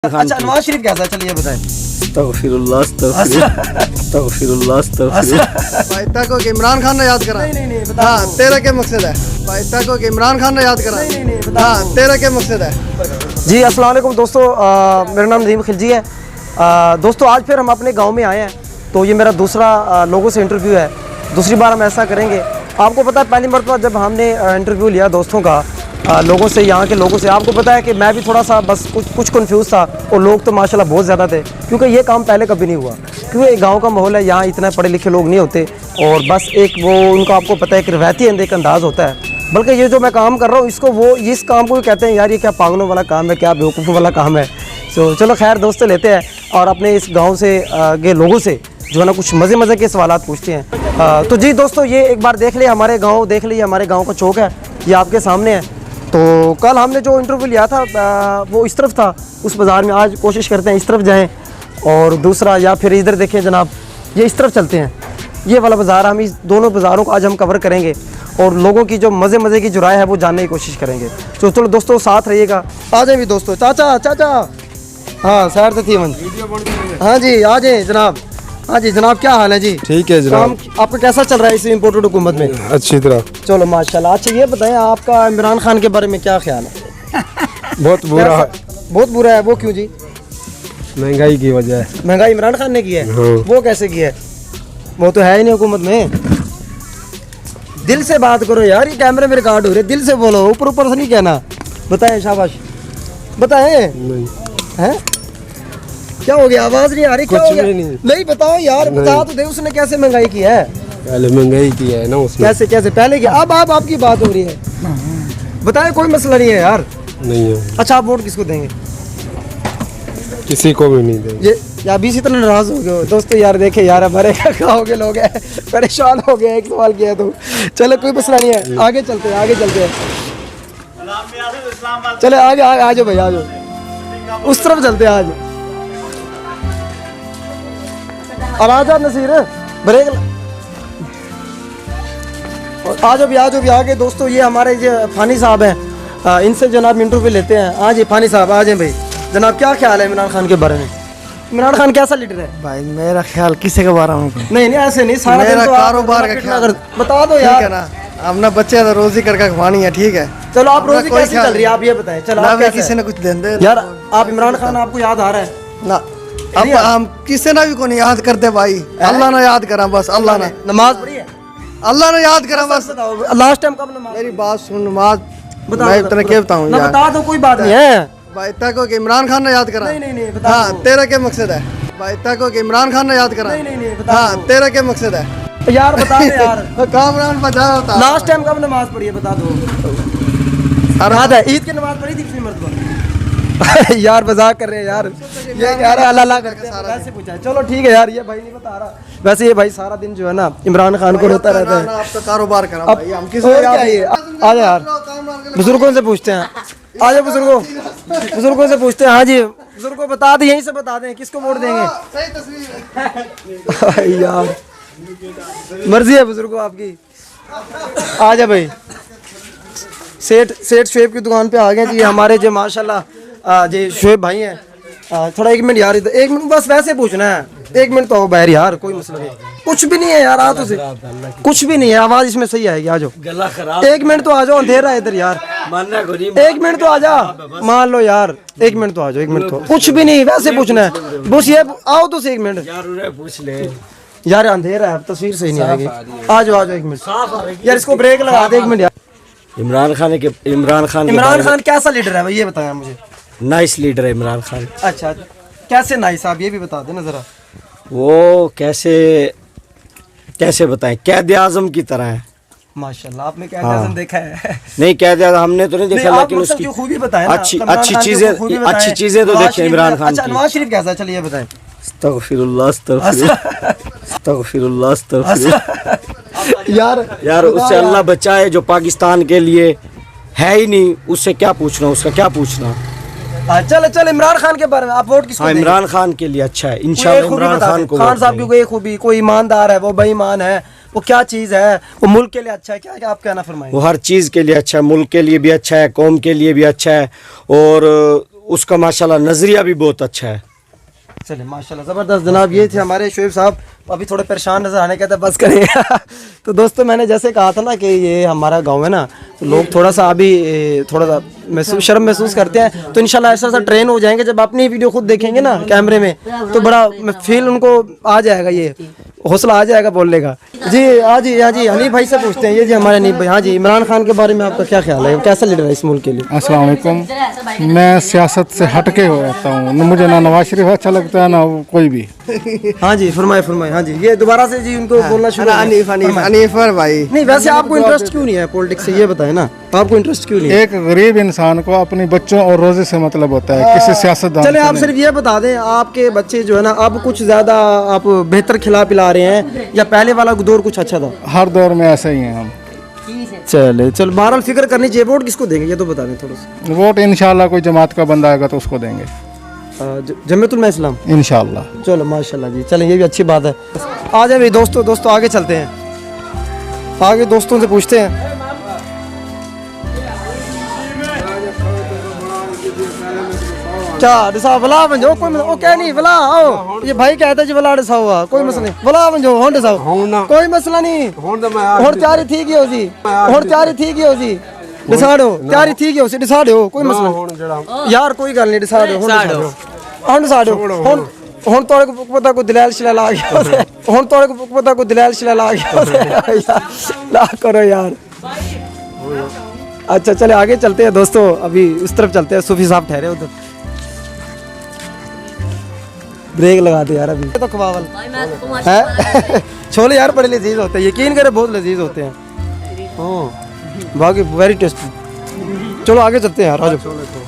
अच्छा नवाज शरीफ कैसा है, चलिए बताएं। अस्तगफिरुल्लाह भाई तक कि इमरान खान ने याद करा। नहीं बता। हाँ तेरा क्या मकसद है भाई तक कि इमरान खान ने याद करा। नहीं बता। हाँ तेरा क्या मकसद है। जी अस्सलाम वालेकुम दोस्तों, मेरा नाम नदीम खिलजी है। दोस्तों आज फिर हम अपने गांव में आए हैं, तो ये मेरा दूसरा लोगों से इंटरव्यू है। दूसरी बार हम ऐसा करेंगे। आपको पता है पहली मरतबा जब हमने इंटरव्यू लिया दोस्तों का, लोगों से, यहाँ के लोगों से, आपको पता है कि मैं भी थोड़ा सा बस कुछ कन्फ्यूज़ था, और लोग तो माशाल्लाह बहुत ज़्यादा थे, क्योंकि ये काम पहले कभी नहीं हुआ। क्योंकि एक गांव का माहौल है, यहाँ इतने पढ़े लिखे लोग नहीं होते, और बस एक वो उनका आपको पता है एक रवायती एक अंदाज़ होता है। बल्कि ये जो मैं काम कर रहा हूँ इसको वो इस काम को कहते हैं यार ये क्या पागलों वाला काम है, क्या बेवकूफ़ों वाला काम है। तो चलो खैर दोस्तों लेते हैं और अपने इस गाँव से के लोगों से जो है ना कुछ मज़े के सवालात पूछते हैं। तो जी दोस्तों ये एक बार देख लिए हमारे गाँव, देख लीजिए हमारे गाँव का चौक है, ये आपके सामने है। तो कल हमने जो इंटरव्यू लिया था वो इस तरफ था उस बाज़ार में, आज कोशिश करते हैं इस तरफ जाएं, और दूसरा या फिर इधर देखें जनाब, ये इस तरफ चलते हैं, ये वाला बाज़ार। हम इस दोनों बाज़ारों को आज हम कवर करेंगे और लोगों की जो मज़े की जो राय है वो जानने की कोशिश करेंगे। तो चलो दोस्तों साथ रहिएगा। आ जाए भी दोस्तों, चाचा हाँ सैर से थी मन। हाँ जी आ जाए जनाब। हाँ जी जनाब, क्या हाल है जी? ठीक है जनाब। आपका कैसा चल रहा है इस इम्पोर्टेड हुकूमत में? अच्छी तरह। चलो माशाल्लाह। अच्छा ये बताएं आपका इमरान खान के बारे में क्या ख्याल है? बहुत बुरा है। बहुत बुरा है। वो क्यों जी? महंगाई की वजह है। महंगाई इमरान खान ने की है? हाँ। वो कैसे की है? वो तो है ही नहीं हुकूमत में। दिल से बात करो यार, ये कैमरे में रिकॉर्ड हो रहे, दिल से बोलो, ऊपर से नहीं कहना। बताएं, शाबाश बताएं। नहीं हैं? क्या हो गया, आवाज नहीं आ रही? क्या कुछ हो गया? भी नहीं। नहीं बताओ यार, बता तो दे उसने कैसे महंगाई की है। पहले महंगाई की है ना उसमें। कैसे पहले की? अब आपकी बात हो रही है। बताएं, कोई मसला नहीं है यार। नहीं है। अच्छा आप वोट किसको देंगे? किसी को भी नहीं देंगे। ये या अभी इसी तरह नाराज हो गए हो दोस्तों? यार देखे यार हमारे गाँव के लोग हैं परेशान हो गए, एक सवाल किया तो। चलो कोई मसला नहीं है, आगे चलते हैं। चले आगे आ जाओ भाई, आ जाओ उस तरफ चलते हैं आज। और आ जाओ नसीर, ब्रेक आ जाओ भी आगे। दोस्तों ये हमारे जो फानी साहब हैं, इनसे जनाब इंटरव्यू लेते हैं। हाँ जी फानी साहब आ जाए भाई। जनाब क्या ख्याल है इमरान खान के बारे में? इमरान खान कैसा लीडर है? भाई मेरा ख्याल किसी के बारे में नहीं ऐसे नहीं, सारा मेरा दिन तो कारोबार का ख्याल बता दो ठीक यार। है ना। अपना बच्चे तो रोजी करके खवानी है, ठीक है। चलो आप अपना रोजी कोई कैसे ख्याल चल रही है आप ये बताएं। चलो आप कैसे किसी ने कुछ देन दे यार, आप इमरान खान आपको याद आ रहा है ना। अब हम किसी ने भी को नहीं याद करते भाई, अल्लाह ने याद करा बस। अल्लाह ने नमाज पढ़ी है? अल्लाह ने याद करा बस। बताओ लास्ट टाइम कब नमाज? मेरी बात सुन, नमाज बता मैं तेरे क्या बताऊं ना, यार। बता दो कोई बात नहीं है। भाई तक कि इमरान खान ने याद करा। नहीं बता हाँ दो। तेरा क्या मकसद है भाई तक कि इमरान खान ने याद करा। नहीं बता हाँ दो। तेरा क्या मकसद है यार बता दे यार कामरान बजा होता। लास्ट टाइम कब नमाज पढ़ी है बता दो। याद है ईद की नमाज पढ़ी थी कितनी मरतबा? यार मजाक कर रहे हैं यार, ये कह रहे हैं अल्लाह करते हैं, वैसे पूछा है। चलो ठीक है यार, ये भाई नहीं बता रहा। वैसे ये भाई सारा दिन जो है ना इमरान खान को रोता रहता है। आप तो कारोबार करा अब भाई, हम और क्या है ये? आ जा यार, बुजुर्गों से पूछते हैं। आ जाओ बुजुर्गों से पूछते हैं। हाँ जी बुजुर्गों बता दें, यहीं से बता दें किसको वोट देंगे। सही तस्वीर है यार मर्जी है बुजुर्गों आपकी। आ जा भाई। सेठ शुएब की दुकान पे आ गए जी हमारे जो माशाल्लाह जी शुएब भाई हैं। थोड़ा 1 मिनट यार, इधर 1 मिनट बस वैसे पूछना है। 1 मिनट तो हो बाहर यार, कोई मसला नहीं, कुछ भी नहीं है यार। आ तो से कुछ भी नहीं है, आवाज इसमें सही आएगी। आ जाओ 1 मिनट तो आ जाओ, अंधेरा है इधर यार। 1 मिनट तो आ जा, मान लो यार 1 मिनट तो आ जाओ। 1 मिनट तो कुछ भी नहीं, वैसे पूछना है बस। ये आओ तो 1 मिनट पूछ ले यार, अंधेरा है तस्वीर सही नहीं आएगी। आ जाओ 1 मिनट यार, इसको ब्रेक लगा दे 1 मिनट यार। इमरान खान कैसा लीडर है भाई ये बताया मुझे? नाइस लीडर है इमरान खान। अच्छा कैसे नाइस, आप ये भी बता देना जरा। वो कैसे बताएं, कैद आजम की तरह है माशाल्लाह। आपने कैद आजम देखा है? नहीं कैद आजम हमने तो नहीं देखा, लेकिन उसकी खूबी बताएं ना, अच्छी चीजें तो देखें इमरान खान की। नवाज शरीफ कैसा, चलिए बताएं। यार उससे अल्लाह बचाए, जो पाकिस्तान के लिए है ही नहीं, उससे क्या पूछना, उसका क्या पूछना। चल इमरान खान के बारे में आप वोट किसको देंगे? इमरान खान के लिए अच्छा है इंशाल्लाह। इमरान खान को खान साहब की कोई खूबी, कोई ईमानदार है, वो बेईमान है, वो क्या चीज़ है, वो मुल्क के लिए अच्छा है, क्या आप कहना फरमाएंगे? वो हर चीज़ के लिए अच्छा है, मुल्क के लिए भी अच्छा है, कौम के लिए भी अच्छा है, और उसका माशाल्लाह नज़रिया भी बहुत अच्छा है। चले माशाल्लाह ज़बरदस्त जनाब। ये थे हमारे शोएब साहब, अभी थोड़े परेशान नजर आने कहते बस करें तो दोस्तों मैंने जैसे कहा था ना कि ये हमारा गांव है ना, तो लोग थोड़ा सा अभी थोड़ा सा शर्म महसूस करते हैं, तो इंशाल्लाह ऐसा ट्रेन हो जाएंगे जब अपनी वीडियो खुद देखेंगे ना कैमरे में, तो बड़ा फील उनको आ जाएगा, ये हौसला आ जाएगा बोलने का। जी हाँ जी हनीफ भाई से पूछते हैं। ये जी हमारे हनीफ भाई। हाँ जी, इमरान खान के बारे में आपका क्या ख्याल है, कैसा लीडर है इस मुल्क के लिए? अस्सलाम वालेकुम। मैं सियासत से हटके हो रहता हूँ, मुझे ना नवाज शरीफ अच्छा लगता है ना कोई भी। हाँ जी फरमाए। हाँ जी, ये दोबारा से जी उनको बोलना शुरू। हनीफर भाई, नहीं वैसे आपको इंटरेस्ट क्यों नहीं है पॉलिटिक्स से, ये बताएं ना, आपको इंटरेस्ट क्यों नहीं है? एक गरीब इंसान को अपने बच्चों और रोजे से मतलब होता है, किसी सियासतदान चले से आप नहीं। सिर्फ ये बता दें, आपके बच्चे जो है ना अब कुछ ज्यादा आप बेहतर खिला पिला रहे हैं या पहले वाला दौर कुछ अच्छा था? हर दौर में ऐसे ही हैं हम। चल बहरहाल फिक्र करनी चाहिए। वोट किसको देंगे ये तो बता दें थोड़ा सा। वोट इंशाल्लाह कोई जमात का बंदा आएगा तो उसको देंगे जमीयतुल इस्लाम इंशाल्लाह। चलो माशाल्लाह जी, चलें ये भी अच्छी बात है। आ जाए भाई दोस्तों आगे चलते हैं, आगे दोस्तों से पूछते हैं। क्या डिसा वला बंजो कोई ओ क्या नहीं वला आओ, ये भाई कहता जी वला डिसा हुआ कोई मसला नहीं, वला बंजो हों डिसा कोई मसला नहीं, हों तैयारी ठीक ही हो जी, हों तैयारी ठीक ही हो जी, डिसाइड हो तैयारी ठीक ही हो सी, डिसाइड हो कोई मसला नहीं यार, कोई गल नहीं, डिसाइड हो हों डिसाइड हो ਹੁਣ ਤੁਹਾਡੇ ਕੋ ਪਤਾ ਕੋ ਦਲਾਲ ਸ਼ਿਲਾ ਲਾ ਗਿਆ, ਹੁਣ ਤੁਹਾਡੇ ਕੋ ਪਤਾ ਕੋ ਦਲਾਲ ਸ਼ਿਲਾ ला गया ला करो यार। अच्छा चले आगे चलते हैं दोस्तों, अभी उस तरफ चलते हैं, सूफी साहब ठहरे उधर, ब्रेक लगा दे यार। अभी तो कबावल है छोले यार बड़े लजीज होते हैं, यकीन करे बहुत लजीज होते हैं, बाकी वेरी टेस्टी। चलो आगे चलते हैं यार, आ जाओ।